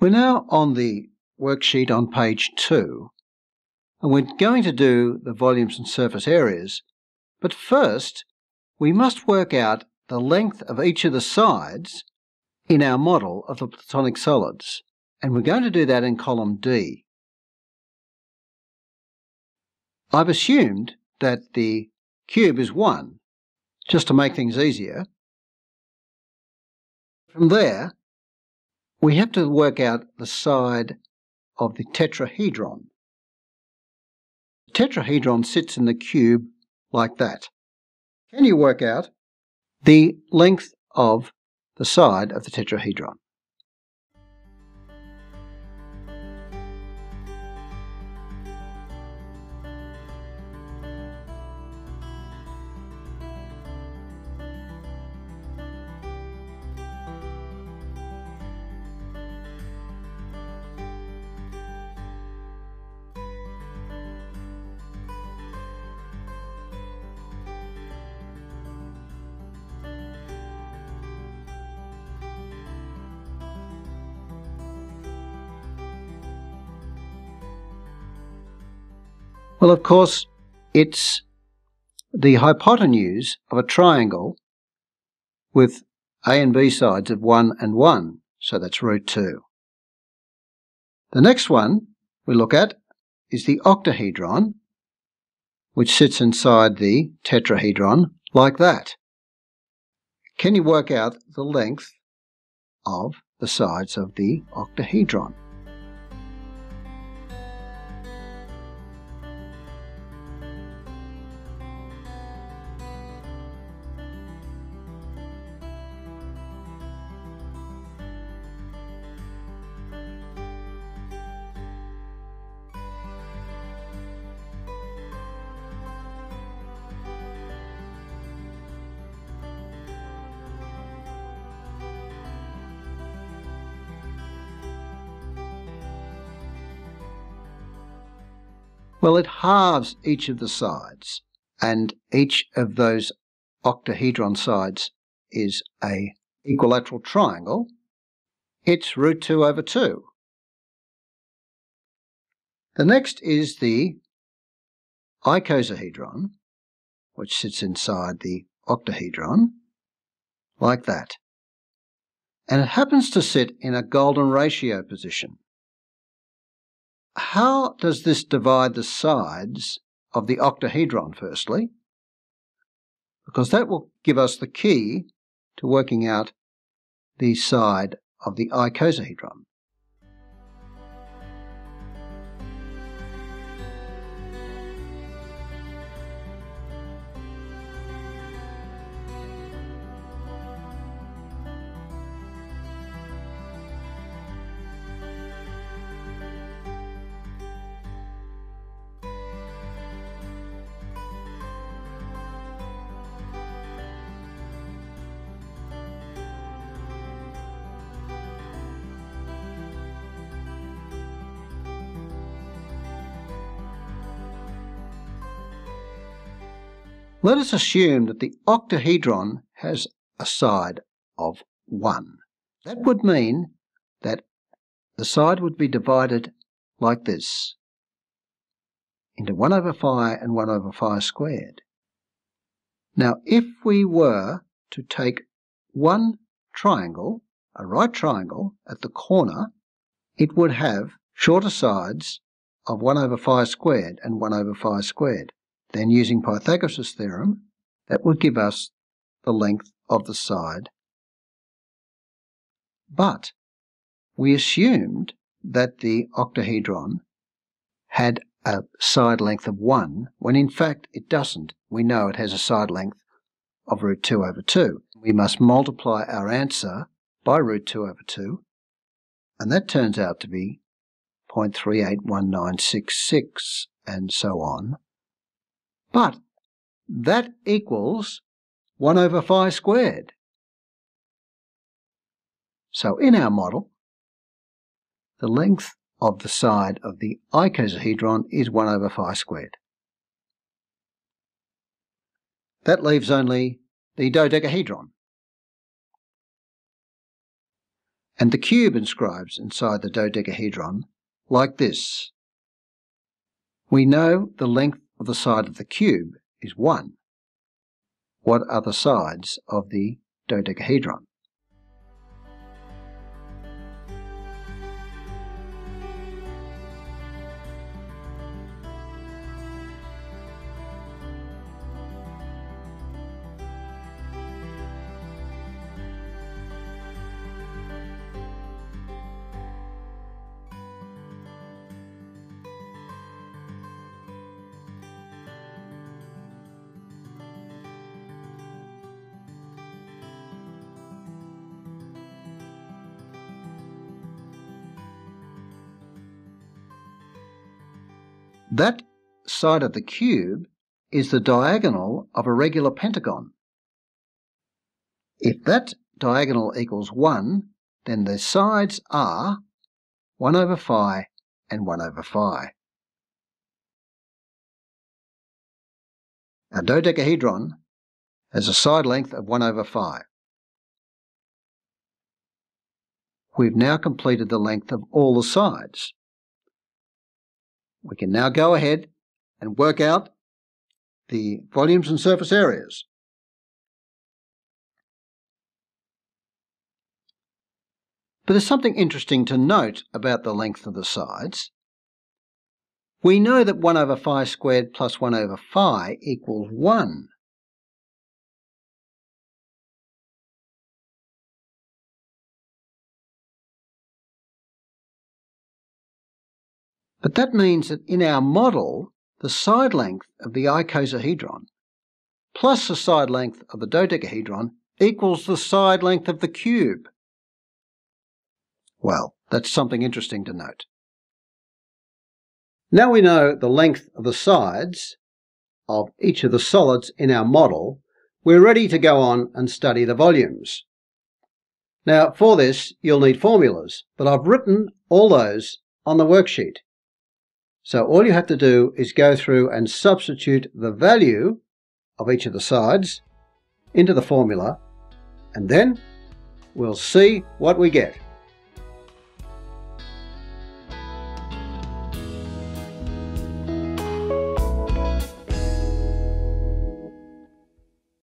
We're now on the worksheet on page 2, and we're going to do the volumes and surface areas, but first we must work out the length of each of the sides in our model of the Platonic solids, and we're going to do that in column D. I've assumed that the cube is 1, just to make things easier. From there, we have to work out the side of the tetrahedron. The tetrahedron sits in the cube like that. Can you work out the length of the side of the tetrahedron? Well, of course, it's the hypotenuse of a triangle with A and B sides of 1 and 1, so that's √2. The next one we look at is the octahedron, which sits inside the tetrahedron like that. Can you work out the length of the sides of the octahedron? Well, it halves each of the sides, and each of those octahedron sides is an equilateral triangle. It's √2/2. The next is the icosahedron, which sits inside the octahedron, like that. And it happens to sit in a golden ratio position. How does this divide the sides of the octahedron, firstly? Because that will give us the key to working out the side of the icosahedron. Let us assume that the octahedron has a side of 1. That would mean that the side would be divided like this, into 1/π and 1/π squared. Now, if we were to take one triangle, a right triangle, at the corner, it would have shorter sides of 1/π squared and 1/π squared. Then, using Pythagoras' theorem, that would give us the length of the side. But we assumed that the octahedron had a side length of 1, when in fact it doesn't. We know it has a side length of √2/2. We must multiply our answer by √2/2, and that turns out to be 0.381966, and so on. But that equals 1/π squared. So in our model, the length of the side of the icosahedron is 1/π squared. That leaves only the dodecahedron. And the cube inscribes inside the dodecahedron like this. We know the length of the side of the cube is 1. What are the sides of the dodecahedron? That side of the cube is the diagonal of a regular pentagon. If that diagonal equals 1, then the sides are 1 over phi and 1 over phi. Our dodecahedron has a side length of 1 over phi. We've now completed the length of all the sides. We can now go ahead and work out the volumes and surface areas. But there's something interesting to note about the length of the sides. We know that 1 over phi squared plus 1 over phi equals 1. But that means that in our model, the side length of the icosahedron plus the side length of the dodecahedron equals the side length of the cube. Well, that's something interesting to note. Now we know the length of the sides of each of the solids in our model, we're ready to go on and study the volumes. Now, for this, you'll need formulas, but I've written all those on the worksheet. So all you have to do is go through and substitute the value of each of the sides into the formula, and then we'll see what we get.